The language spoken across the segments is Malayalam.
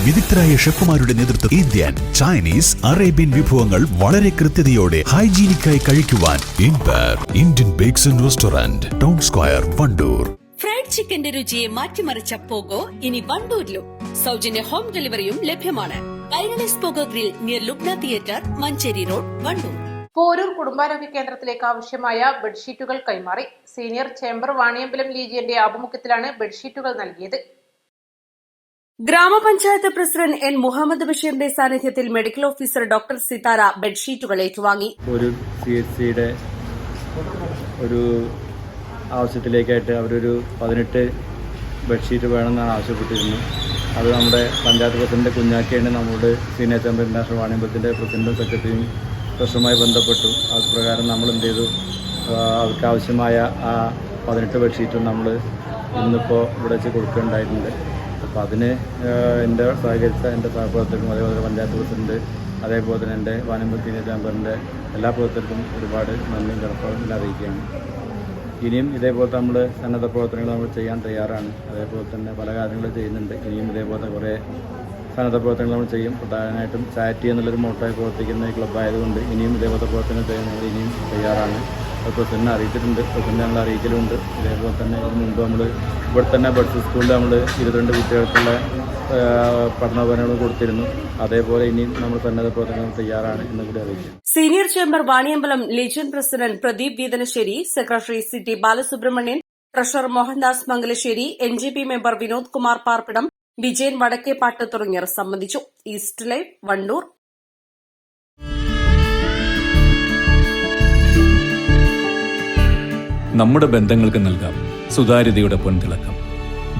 വിദഗ്ധരായ ഷെഫുമാരുടെ നേതൃത്വം ഇന്ത്യൻ, ചൈനീസ്, അറേബ്യൻ വിഭവങ്ങൾ വളരെ കൃത്യതയോടെ ഹൈജീനിക്കായി കഴിക്കുവാൻ Indian bakes and restaurant, town square, Wandoor. Fried ചിക്കന്റെ രുചിയെ മാറ്റിമറിച്ച പോഗോ ഇനി വണ്ടൂരിലും. സൗജന്യ ഹോം ഡെലിവറിയും ലഭ്യമാണ്. Kairalis Pogo grill near Lubna theatre, Manjeri road, Wandoor. Poroor കുടുംബാരോഗ്യ കേന്ദ്രത്തിലേക്ക് ആവശ്യമായ ബെഡ്ഷീറ്റുകൾ കൈമാറി. സീനിയർ ചേംബർ വാണിയമ്പലം ലീജിയന്റെ ആഭിമുഖ്യത്തിലാണ് ബെഡ്ഷീറ്റുകൾ നൽകിയത്. ഗ്രാമപഞ്ചായത്ത് പ്രസിഡന്റ് എൻ മുഹമ്മദ് ബഷീറിന്റെ സാന്നിധ്യത്തിൽ മെഡിക്കൽ ഓഫീസർ ഡോക്ടർ സിതാര ബെഡ്ഷീറ്റുകൾ ഏറ്റുവാങ്ങി. ഒരു CHCയുടെ ഒരു ആവശ്യത്തിലേക്കായിട്ട് അവരൊരു 18 ബെഡ്ഷീറ്റ് വേണമെന്നാണ് ആവശ്യപ്പെട്ടിരുന്നു. അത് നമ്മുടെ പഞ്ചായത്ത് പ്രസിഡന്റ് കുഞ്ഞാക്കിയാണ് നമ്മുടെ സീനിയർ ചേംബർ ഇന്റർനാഷണൽ വാണിയമ്പലത്തിൻ്റെ പ്രസിഡന്റും സെക്രട്ടറിയും ട്രഷറുമായി ബന്ധപ്പെട്ടു. അത് പ്രകാരം നമ്മൾ എന്ത് ചെയ്തു, അവർക്ക് ആവശ്യമായ ആ 18 ബെഡ്ഷീറ്റും നമ്മൾ ഇന്നിപ്പോൾ ഇവിടെ വെച്ച് കൊടുക്കുകയുണ്ടായിട്ടുണ്ട്. അപ്പോൾ അതിന് എൻ്റെ സഹകരിച്ച എൻ്റെ സഹപ്രവർത്തകരും അതേപോലെ പഞ്ചായത്ത് പ്രസിഡന്റ് അതേപോലെ തന്നെ എൻ്റെ വാണിയമ്പലം സീനിയർ ചേംബറിൻ്റെ എല്ലാ പ്രവർത്തകർക്കും ഒരുപാട് നന്ദിയും കടപ്പാടും അറിയിക്കുകയാണ്. ഇനിയും ഇതേപോലത്തെ നമ്മൾ സന്നദ്ധ പ്രവർത്തനങ്ങൾ നമ്മൾ ചെയ്യാൻ തയ്യാറാണ്. അതേപോലെ തന്നെ പല കാര്യങ്ങളും ചെയ്യുന്നുണ്ട്. ഇനിയും ഇതേപോലത്തെ കുറേ സന്നദ്ധ പ്രവർത്തനങ്ങൾ നമ്മൾ ചെയ്യും. പ്രധാനമായിട്ടും ചാരിറ്റി എന്നുള്ളൊരു മോട്ടോയി പ്രവർത്തിക്കുന്ന ഈ ക്ലബ്ബായതുകൊണ്ട് ഇനിയും ഇതേപോലത്തെ പ്രവർത്തനങ്ങൾ ചെയ്യാൻ നമ്മൾ ഇനിയും തയ്യാറാണ്. അത് പ്രസിഡന്റിനെ അറിയിച്ചിട്ടുണ്ട്, പ്രസിഡന്റ് ഞങ്ങൾ അറിയിക്കലുണ്ട്. ഇതേപോലെ തന്നെ ഇതിന് മുമ്പ് നമ്മൾ ഇവിടെ തന്നെ ബഡ്സ് സ്കൂളിൽ നമ്മൾ 22 കുട്ടികൾക്കുള്ള പഠനോപകരണങ്ങൾ കൊടുത്തിരുന്നു. അതേപോലെ ഇനിയും നമ്മൾ സന്നദ്ധ പ്രവർത്തനങ്ങൾ തയ്യാറാണ് എന്ന് കൂടി അറിയിക്കും. Senior chamber Vaniyambalam legion president Pradeep Veethanassery, secretary CT Balasubramanian, treasurer Mohandas Mangalassery, NGP member Vinod Kumar Parppidam, Vijayan Vadakkeppat തുടങ്ങിയവർ സംബന്ധിച്ചു. East live, Wandoor. നമ്മുടെ ബന്ധങ്ങൾക്ക് നൽകാം സുതാര്യതയുടെ പൊൻതിളക്കം.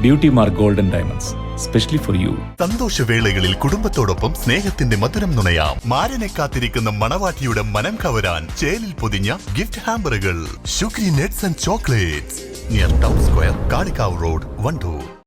Beauty mark golden diamonds, specially for you. സന്തോഷവേളകളിൽ കുടുംബത്തോടൊപ്പം സ്നേഹത്തിന്റെ മധുരം നുണയാം. മാരനെ കാത്തിരിക്കുന്ന മണവാട്ടിയുടെ മനം കവരാൻ ചേലിൽ പൊതിഞ്ഞ ഗിഫ്റ്റ് ഹാമ്പറുകൾ. Shukri nuts and chocolates, near town square, Kalikavu road, Wandoor.